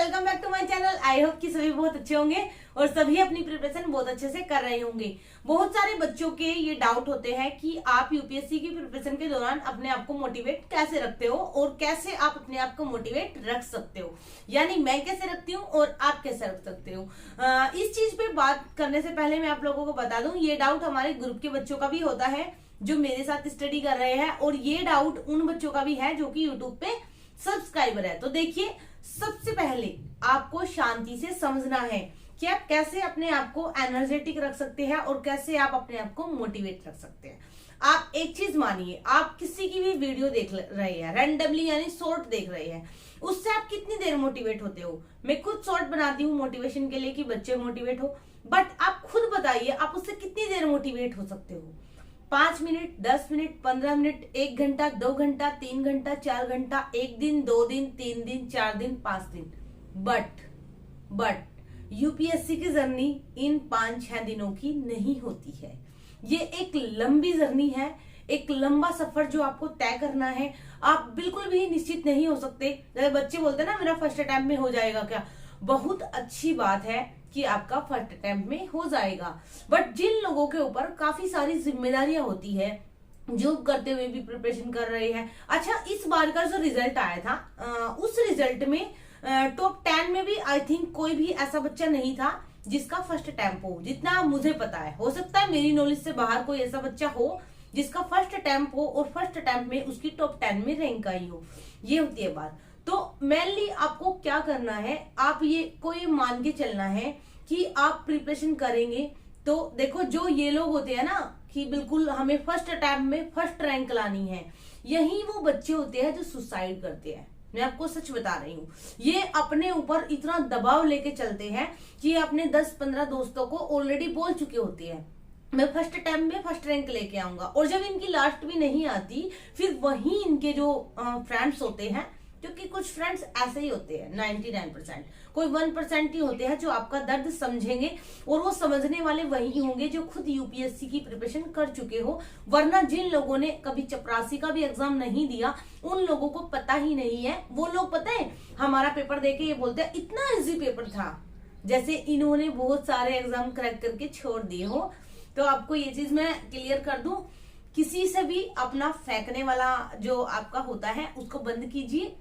Welcome back to my channel. I hope कि सभी बहुत अच्छे होंगे और सभी अपनी प्रिपरेशन बहुत अच्छे से कर रहे होंगे। बहुत सारे बच्चों के ये डाउट होते हैं कि आप यूपीएससी की प्रिपरेशन के दौरान अपने आप को मोटिवेट कैसे रखते हो और कैसे आप अपने आप को मोटिवेट रख सकते हो, यानी मैं कैसे रखती हूँ और आप कैसे रख सकते हो। इस चीज पे बात करने से पहले मैं आप लोगों को बता दूं, ये डाउट हमारे ग्रुप के बच्चों का भी होता है जो मेरे साथ स्टडी कर रहे हैं, और ये डाउट उन बच्चों का भी है जो कि यूट्यूब पे सब्सक्राइबर है। तो देखिए, सबसे पहले आपको शांति से समझना है कि आप कैसे अपने आप को एनर्जेटिक रख सकते हैं और कैसे आप अपने आप को मोटिवेट रख सकते हैं। आप एक चीज मानिए, आप किसी की भी वीडियो देख रहे हैं रैंडमली, यानी शॉर्ट देख रहे हैं, उससे आप कितनी देर मोटिवेट होते हो। मैं खुद शॉर्ट बनाती हूँ मोटिवेशन के लिए कि बच्चे मोटिवेट हो, बट आप खुद बताइए आप उससे कितनी देर मोटिवेट हो सकते हो। 5 मिनट, 10 मिनट, 15 मिनट, 1 घंटा, 2 घंटा, 3 घंटा, 4 घंटा, 1 दिन, 2 दिन, 3 दिन, 4 दिन, 5 दिन। बट यूपीएससी की जर्नी इन 5-6 दिनों की नहीं होती है। ये एक लंबी जर्नी है, एक लंबा सफर जो आपको तय करना है। आप बिल्कुल भी निश्चित नहीं हो सकते। जैसे बच्चे बोलते हैं ना, मेरा फर्स्ट अटेम्प्ट में हो जाएगा क्या। बहुत अच्छी बात है कि आपका फर्स्ट अटेम्प्ट में हो जाएगा, बट जिन लोगों के ऊपर काफी सारी जिम्मेदारियां होती है, जॉब करते हुए भी प्रिपरेशन कर रहे हैं। अच्छा, इस बार का जो रिजल्ट आया था उस रिजल्ट में टॉप 10 में भी आई थिंक कोई भी ऐसा बच्चा नहीं था जिसका फर्स्ट अटेम्प्ट हो, जितना मुझे पता है। हो सकता है मेरी नॉलेज से बाहर कोई ऐसा बच्चा हो जिसका फर्स्ट अटेम्प्ट हो और फर्स्ट अटेम्प्ट में उसकी टॉप 10 में रैंक आई हो। ये होती है बात। तो मेनली आपको क्या करना है, आप ये कोई मान के चलना है कि आप प्रिपरेशन करेंगे। तो देखो, जो ये लोग होते हैं ना कि बिल्कुल हमें फर्स्ट अटेम्प्ट में फर्स्ट रैंक लानी है, यही वो बच्चे होते हैं जो सुसाइड करते हैं। मैं आपको सच बता रही हूँ, ये अपने ऊपर इतना दबाव लेके चलते हैं कि अपने 10-15 दोस्तों को ऑलरेडी बोल चुके होते हैं मैं फर्स्ट अटेम्प्ट में फर्स्ट रैंक लेके आऊंगा, और जब इनकी लास्ट भी नहीं आती, फिर वही इनके जो फ्रेंड्स होते हैं, क्योंकि कुछ फ्रेंड्स ऐसे ही होते हैं 99%, कोई 1% ही होते हैं जो आपका दर्द समझेंगे, और वो समझने वाले वही होंगे जो खुद यूपीएससी की प्रिपरेशन कर चुके हो। वरना जिन लोगों ने कभी चपरासी का भी एग्जाम नहीं दिया, उन लोगों को पता ही नहीं है। वो लोग पता है हमारा पेपर देके ये बोलते हैं इतना इजी पेपर था, जैसे इन्होंने बहुत सारे एग्जाम क्रैक करके छोड़ दिए हो। तो आपको ये चीज मैं क्लियर कर दूं, किसी से भी अपना फेंकने वाला जो आपका होता है उसको बंद कीजिए।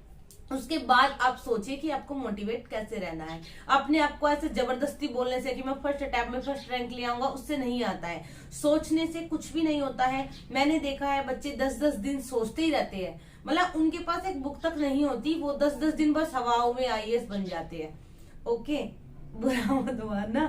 उसके बाद आप सोचिए कि आपको मोटिवेट कैसे रहना है। अपने आप को ऐसे जबरदस्ती बोलने से कि मैं फर्स्ट अटेम्प्ट में फर्स्ट रैंक ले आऊंगा, उससे नहीं आता है। सोचने से कुछ भी नहीं होता है। मैंने देखा है बच्चे 10-10 दिन सोचते ही रहते हैं, मतलब उनके पास एक बुक तक नहीं होती, वो 10-10 दिन बस हवाओं में आईएएस बन जाते हैं। ओके, बुरा मत मानना।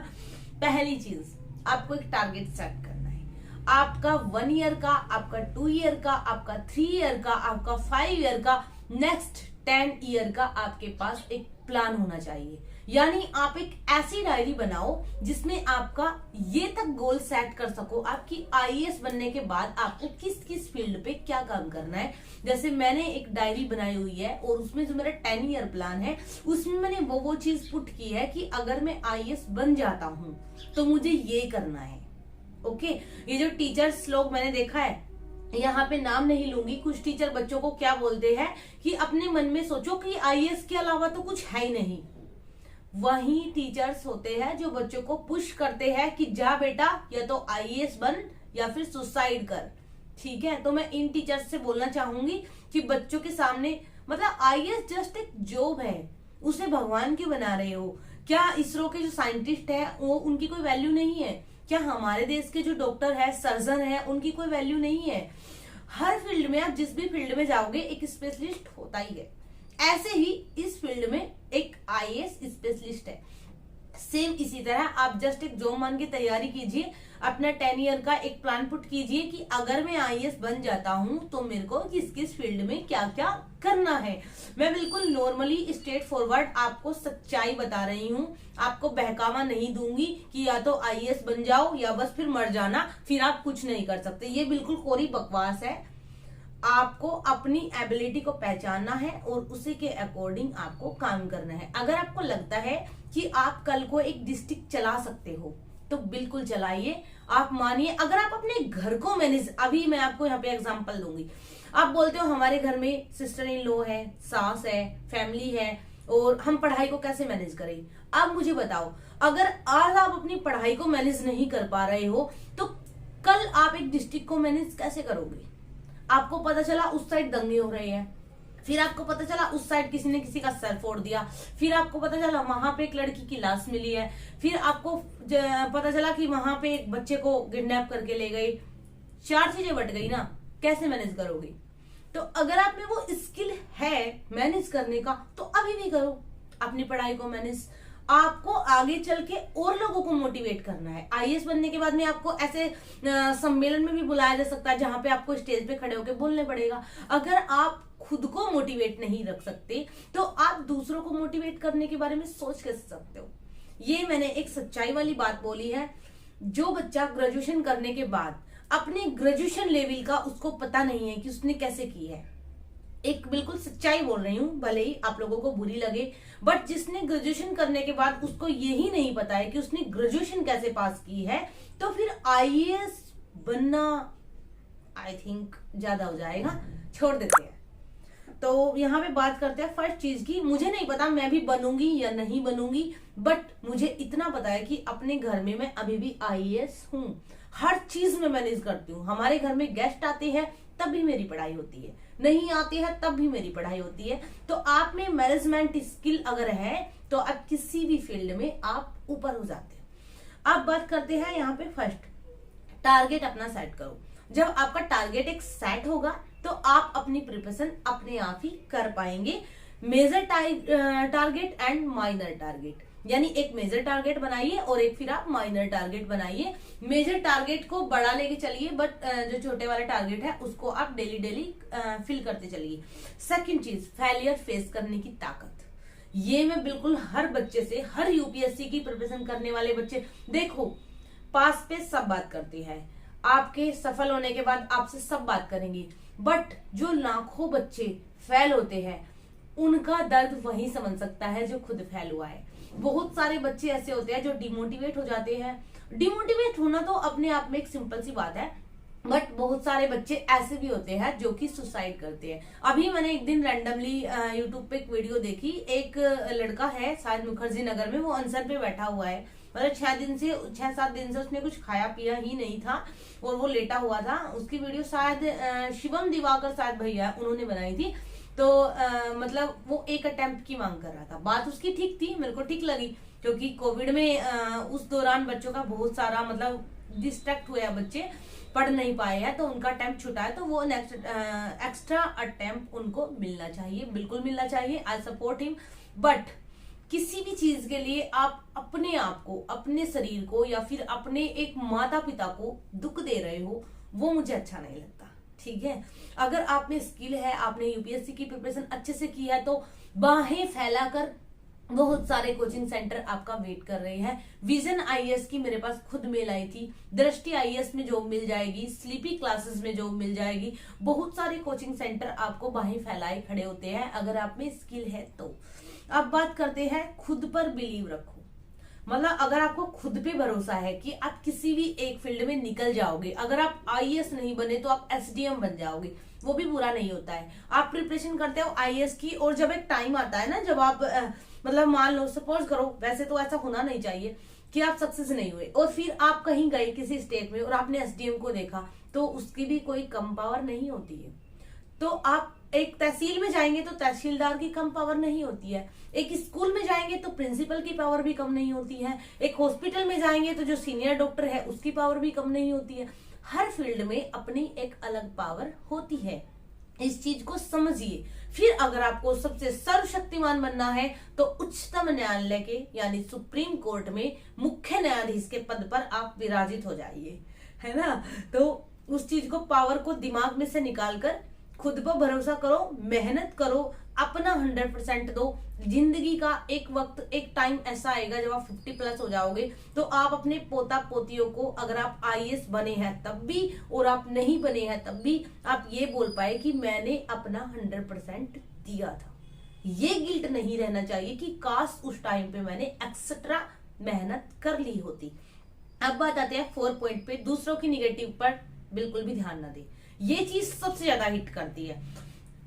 पहली चीज, आपको एक टारगेट सेट करना है। आपका 1 ईयर का, आपका 2 ईयर का, आपका 3 ईयर का, आपका 5 ईयर का, नेक्स्ट 10 ईयर का आपके पास एक प्लान होना चाहिए। यानी आप एक ऐसी डायरी बनाओ जिसमें आपका ये तक गोल सेट कर सको, आपकी आईएएस बनने के बाद आपको किस किस फील्ड पे क्या काम करना है। जैसे मैंने एक डायरी बनाई हुई है, और उसमें जो मेरा 10 ईयर प्लान है उसमें मैंने वो चीज पुट की है कि अगर मैं आईएएस बन जाता हूं तो मुझे ये करना है। ओके, ये जो टीचर्स लोग मैंने देखा है, यहाँ पे नाम नहीं लूंगी, कुछ टीचर बच्चों को क्या बोलते हैं कि अपने मन में सोचो कि आईएएस के अलावा तो कुछ है ही नहीं। वही टीचर्स होते हैं जो बच्चों को पुश करते हैं कि जा बेटा, या तो आईएएस बन या फिर सुसाइड कर। ठीक है, तो मैं इन टीचर्स से बोलना चाहूंगी कि बच्चों के सामने, मतलब आईएएस जस्ट एक जॉब है, उसे भगवान क्यों बना रहे हो। क्या इसरो के जो साइंटिस्ट है वो उनकी कोई वैल्यू नहीं है? क्या हमारे देश के जो डॉक्टर है, सर्जन है, उनकी कोई वैल्यू नहीं है? हर फील्ड में, आप जिस भी फील्ड में जाओगे एक स्पेशलिस्ट होता ही है। ऐसे ही इस फील्ड में एक आईएएस स्पेशलिस्ट है। सेम इसी तरह आप जस्ट एक जॉब मान की तैयारी कीजिए, अपना 10 ईयर का एक प्लान पुट कीजिए कि अगर मैं आईएएस बन जाता हूं तो मेरे को किस किस फील्ड में क्या क्या करना है। मैं बिल्कुल नॉर्मली स्ट्रेट फॉरवर्ड आपको सच्चाई बता रही हूं, आपको बहकावा नहीं दूंगी कि या तो आईएएस बन जाओ या बस फिर मर जाना, फिर आप कुछ नहीं कर सकते। ये बिल्कुल कोरी बकवास है। आपको अपनी एबिलिटी को पहचानना है और उसी के अकॉर्डिंग आपको काम करना है। अगर आपको लगता है कि आप कल को एक डिस्ट्रिक्ट चला सकते हो तो बिल्कुल चलाइए। आप मानिए, अगर आप अपने घर को मैनेज, अभी मैं आपको यहाँ पे एग्जांपल दूंगी। आप बोलते हो हमारे घर में सिस्टर इन लॉ है, सास है, फैमिली है, और हम पढ़ाई को कैसे मैनेज करें। अब मुझे बताओ, अगर आज आप अपनी पढ़ाई को मैनेज नहीं कर पा रहे हो तो कल आप एक डिस्ट्रिक्ट को मैनेज कैसे करोगे। आपको पता चला उस साइड दंगे हो रहे हैं, फिर आपको पता चला उस साइड किसी ने किसी का सर फोड़ दिया, फिर आपको पता चला वहां पे एक लड़की की लाश मिली है, फिर आपको पता चला कि वहां पे एक बच्चे को किडनैप करके ले गए। 4 चीजें बट गई ना, कैसे मैनेज करोगे। तो अगर आप में वो स्किल है मैनेज करने का तो अभी भी करो अपनी पढ़ाई को मैनेज। आपको आगे चल के और लोगों को मोटिवेट करना है। आईएएस बनने के बाद में आपको ऐसे सम्मेलन में भी बुलाया जा सकता है जहां पे आपको स्टेज पे खड़े होकर बोलने पड़ेगा। अगर आप खुद को मोटिवेट नहीं रख सकते तो आप दूसरों को मोटिवेट करने के बारे में सोच कैसे सकते हो। ये मैंने एक सच्चाई वाली बात बोली है। जो बच्चा ग्रेजुएशन करने के बाद अपने ग्रेजुएशन लेवल का उसको पता नहीं है कि उसने कैसे की है, एक बिल्कुल सच्चाई बोल रही हूं, भले ही आप लोगों को बुरी लगे, बट जिसने ग्रेजुएशन करने के बाद उसको यही नहीं पता है कि उसने ग्रेजुएशन कैसे पास की है, तो फिर आईएएस बनना आई थिंक ज्यादा हो जाएगा, छोड़ देते हैं। तो यहाँ पे बात करते हैं फर्स्ट चीज की। मुझे नहीं पता मैं भी बनूंगी या नहीं बनूंगी, बट मुझे इतना पता है कि अपने घर में मैं अभी भी आईएएस हूँ। हर चीज में मैनेज करती हूँ। हमारे घर में गेस्ट आते हैं तब भी मेरी पढ़ाई होती है, नहीं आते हैं तब भी मेरी पढ़ाई होती है। तो आप में मैनेजमेंट स्किल अगर है तो आप किसी भी फील्ड में आप ऊपर हो जाते हैं। अब बात करते हैं यहाँ पे फर्स्ट, टारगेट अपना सेट करो। जब आपका टारगेट एक सेट होगा तो आप अपनी प्रिपरेशन अपने आप ही कर पाएंगे। Major target and minor target, यानी एक मेजर टारगेट बनाइए और एक फिर आप माइनर टारगेट बनाइए। मेजर टारगेट को बड़ा लेके चलिए, बट जो छोटे वाला टारगेट है उसको आप डेली फिल करते चलिए। सेकंड चीज, फेलियर फेस करने की ताकत। ये मैं बिल्कुल हर बच्चे से, हर यूपीएससी की प्रिपरेशन करने वाले बच्चे, देखो पास पे सब बात करते हैं, आपके सफल होने के बाद आपसे सब बात करेंगे, बट जो लाखों बच्चे फेल होते हैं उनका दर्द वही समझ सकता है जो खुद फेल हुआ है। बहुत सारे बच्चे ऐसे होते हैं जो डिमोटिवेट हो जाते हैं। डिमोटिवेट होना तो अपने आप में एक सिंपल सी बात है, बट बहुत सारे बच्चे ऐसे भी होते हैं जो कि सुसाइड करते हैं। अभी मैंने एक दिन रैंडमली यूट्यूब पे एक वीडियो देखी, एक लड़का है शायद मुखर्जी नगर में, वो आंसर पे बैठा हुआ है, मतलब 6-7 दिन से उसने कुछ खाया पिया ही नहीं था और वो लेटा हुआ था। उसकी वीडियो शायद शिवम दिवाकर शायद भैया उन्होंने बनाई थी। तो मतलब वो एक अटेम्प्ट की मांग कर रहा था। बात उसकी ठीक थी, मेरे को ठीक लगी, क्योंकि कोविड में उस दौरान बच्चों का बहुत सारा मतलब डिस्ट्रैक्ट हुए हैं, बच्चे पढ़ नहीं पाए हैं, तो उनका अटेम्प्ट छूटा है, तो वो नेक्स्ट एक्स्ट्रा अटेम्प्ट उनको मिलना चाहिए, बिल्कुल मिलना चाहिए। I support him. बट किसी भी चीज के लिए आप अपने आप को, अपने शरीर को या फिर अपने एक माता पिता को दुख दे रहे हो, वो मुझे अच्छा नहीं लगता। ठीक है, अगर आप में स्किल है, आपने यूपीएससी की प्रिपरेशन अच्छे से की है, तो बाहें फैलाकर बहुत सारे कोचिंग सेंटर आपका वेट कर रहे हैं। विजन आईएएस की मेरे पास खुद मेल आई थी, दृष्टि आईएएस में जॉब मिल जाएगी, स्लीपी क्लासेस में जॉब मिल जाएगी। बहुत सारे कोचिंग सेंटर आपको बाहें फैलाए खड़े होते हैं अगर आप में स्किल है तो। अब बात करते हैं खुद पर बिलीव रखो। मतलब अगर आपको खुद पे भरोसा है कि आप किसी भी एक फील्ड में निकल जाओगे, अगर आप आईएएस नहीं बने तो आप एसडीएम बन जाओगे, वो भी बुरा नहीं होता है। आप प्रिपरेशन करते हो आईएएस की, और जब एक टाइम आता है ना, जब आप मतलब मान लो, सपोज करो, वैसे तो ऐसा होना नहीं चाहिए कि आप सक्सेस नहीं हुए और फिर आप कहीं गए किसी स्टेट में और आपने एसडीएम को देखा, तो उसकी भी कोई कम पावर नहीं होती है। तो आप एक तहसील में जाएंगे तो तहसीलदार की कम पावर नहीं होती है, एक स्कूल में जाएंगे तो प्रिंसिपल की पावर भी कम नहीं होती है, एक हॉस्पिटल में जाएंगे तो जो सीनियर डॉक्टर है उसकी पावर भी कम नहीं होती है। हर फील्ड में अपनी एक अलग पावर होती है, इस चीज को समझिए। फिर अगर आपको सबसे सर्वशक्तिमान बनना है तो उच्चतम न्यायालय के यानी सुप्रीम कोर्ट में मुख्य न्यायाधीश के पद पर आप विराजित हो जाइए, है ना। तो उस चीज को, पावर को दिमाग में से निकालकर खुद पर भरोसा करो, मेहनत करो, अपना 100% दो। जिंदगी का एक वक्त, एक टाइम ऐसा आएगा जब आप 50+ हो जाओगे, तो आप अपने पोता पोतियों को, अगर आप आईएएस बने हैं तब भी और आप नहीं बने हैं तब भी, आप ये बोल पाए कि मैंने अपना 100% दिया था। ये गिल्ट नहीं रहना चाहिए कि काश उस टाइम पे मैंने एक्स्ट्रा मेहनत कर ली होती। अब बात आते हैं 4 पॉइंट पे, दूसरों की निगेटिव पर बिल्कुल भी ध्यान ना दे। ये चीज सबसे ज्यादा हिट करती है।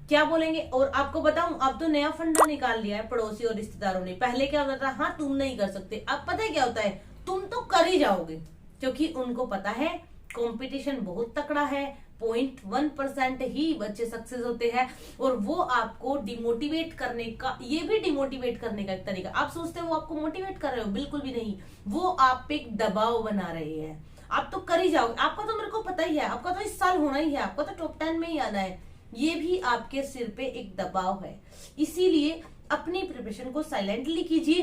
क्या बोलेंगे। और आपको बताऊं, अब तो नया फंडा निकाल लिया है पड़ोसी और रिश्तेदारों ने। पहले क्या होता था, हाँ तुम नहीं कर सकते, अब पता है क्या होता है, तुम तो कर ही जाओगे, क्योंकि उनको पता है कंपटीशन बहुत तकड़ा है, 0.1% ही बच्चे सक्सेस होते हैं। और वो आपको डिमोटिवेट करने का, ये भी डिमोटिवेट करने का एक तरीका। आप सोचते हो वो आपको मोटिवेट कर रहे हो, बिल्कुल भी नहीं, वो आप पे एक दबाव बना रहे हैं। आप तो कर ही जाओगे, आपका तो मेरे को पता ही है, आपका तो इस साल होना ही है, आपका तो टॉप 10 में ही आना है। ये भी आपके सिर पे एक दबाव है। इसीलिए अपनी प्रिपरेशन को साइलेंटली कीजिए,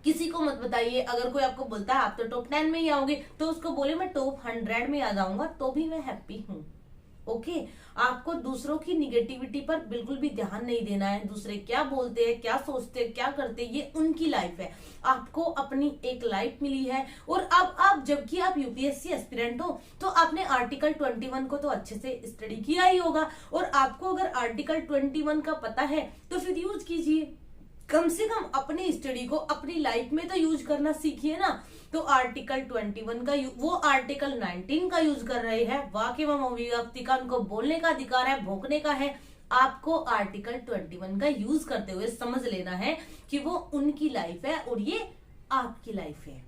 किसी को मत बताइए। अगर कोई आपको बोलता है आप तो टॉप 10 में ही आओगे, तो उसको बोले मैं टॉप 100 में आ जाऊंगा तो भी मैं हैप्पी हूं। ओके, आपको दूसरों की निगेटिविटी पर बिल्कुल भी ध्यान नहीं देना है। दूसरे क्या बोलते हैं, क्या सोचते हैं, क्या करते हैं, ये उनकी लाइफ है। आपको अपनी एक लाइफ मिली है। और अब आप, जबकि आप यूपीएससी एस्पिरेंट हो, तो आपने आर्टिकल 21 को तो अच्छे से स्टडी किया ही होगा। और आपको अगर आर्टिकल 21 का पता है तो फिर यूज कीजिए। कम से कम अपनी स्टडी को अपनी लाइफ में तो यूज करना सीखिए ना। तो आर्टिकल 21 का वो आर्टिकल 19 का यूज कर रहे हैं, वाक्य एवं अभिव्यक्ति का उनको बोलने का अधिकार है, भोंकने का है। आपको आर्टिकल 21 का यूज करते हुए समझ लेना है कि वो उनकी लाइफ है और ये आपकी लाइफ है।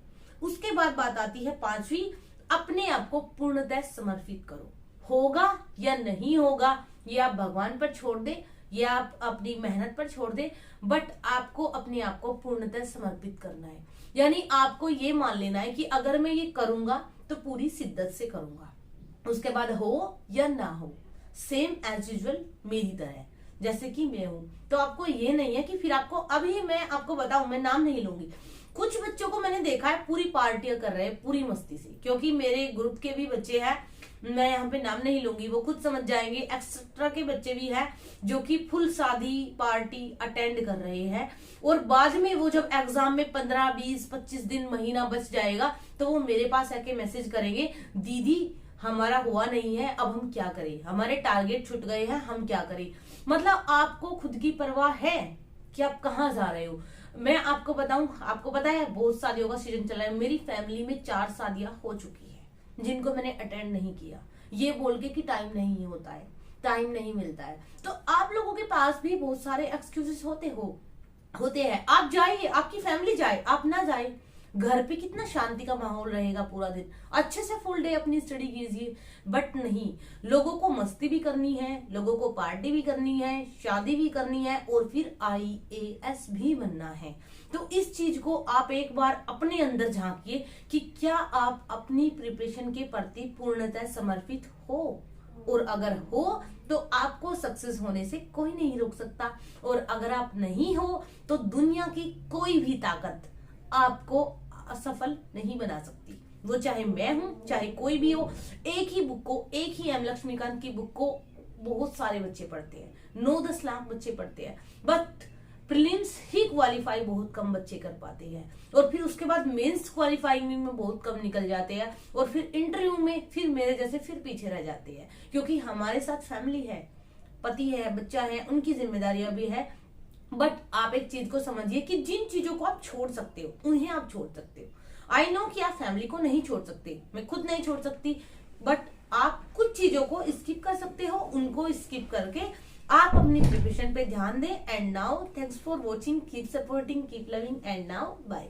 उसके बाद बात आती है 5वीं, अपने आप को पूर्णतः समर्पित करो। होगा या नहीं होगा ये आप भगवान पर छोड़ दे, या आप अपनी मेहनत पर छोड़ दे, बट आपको अपने आप को पूर्णतः समर्पित करना है। यानी आपको ये मान लेना है कि अगर मैं ये करूंगा तो पूरी शिद्दत से करूंगा, उसके बाद हो या ना हो, सेम एज यूजुअल मेरी तरह जैसे कि मैं हूं। तो आपको ये नहीं है कि फिर आपको, अभी मैं आपको बताऊं, मैं नाम नहीं लूंगी, कुछ बच्चों को मैंने देखा है पूरी पार्टियां कर रहे हैं पूरी मस्ती से, क्योंकि मेरे ग्रुप के भी बच्चे हैं, मैं यहाँ पे नाम नहीं लूंगी, वो खुद समझ जाएंगे। एक्स्ट्रा के बच्चे भी हैं जो कि फुल शादी पार्टी अटेंड कर रहे हैं, और बाद में वो जब एग्जाम में 15, 20, 25 दिन, महीना बच जाएगा, तो वो मेरे पास आके मैसेज करेंगे, दीदी हमारा हुआ नहीं है, अब हम क्या करें, हमारे टारगेट छूट गए हैं, हम क्या करें। मतलब आपको खुद की परवाह है कि आप कहाँ जा रहे हो। मैं आपको बताऊं, आपको पता है बहुत शादियों का सीजन चला है, मेरी फैमिली में 4 शादियां हो चुकी है जिनको मैंने अटेंड नहीं किया, ये बोल के कि टाइम नहीं होता है, टाइम नहीं मिलता है। तो आप लोगों के पास भी बहुत सारे एक्सक्यूजेस होते हैं। आप जाइए, आपकी फैमिली जाए, आप ना जाए, घर पे कितना शांति का माहौल रहेगा पूरा दिन, अच्छे से फुल डे अपनी स्टडी कीजिए। बट नहीं, लोगों को मस्ती भी करनी है, लोगों को पार्टी भी करनी है, शादी भी करनी है, और फिर IAS भी बनना है। तो इस चीज को आप एक बार अपने अंदर झांकिए कि क्या आप अपनी प्रिपरेशन के प्रति पूर्णतः समर्पित हो। और अगर हो तो आपको सक्सेस होने से कोई नहीं रोक सकता, और अगर आप नहीं हो तो दुनिया की कोई भी ताकत आपको असफल नहीं बना सकती। वो चाहे मैं हूं, चाहे कोई भी हो। एक ही बुक को, एक ही एम लक्ष्मीकांत की बुक को बहुत सारे बच्चे पढ़ते हैं, 9-10 लाख बच्चे पढ़ते हैं, बट प्रीलिम्स ही क्वालिफाई बहुत कम बच्चे कर पाते हैं, और फिर उसके बाद मेंस क्वालिफाइंग में बहुत कम निकल जाते हैं, और फिर इंटरव्यू में फिर मेरे जैसे फिर पीछे रह जाते हैं। क्योंकि हमारे साथ फैमिली है, पति है, बच्चा है, उनकी जिम्मेदारियां भी है। बट आप एक चीज को समझिए कि जिन चीजों को आप छोड़ सकते हो उन्हें आप छोड़ सकते हो। आई नो कि आप फैमिली को नहीं छोड़ सकते, मैं खुद नहीं छोड़ सकती, बट आप कुछ चीजों को स्किप कर सकते हो। उनको स्किप करके आप अपनी प्रिपरेशन पे ध्यान दें। And now thanks for watching, keep supporting, keep loving, and now bye.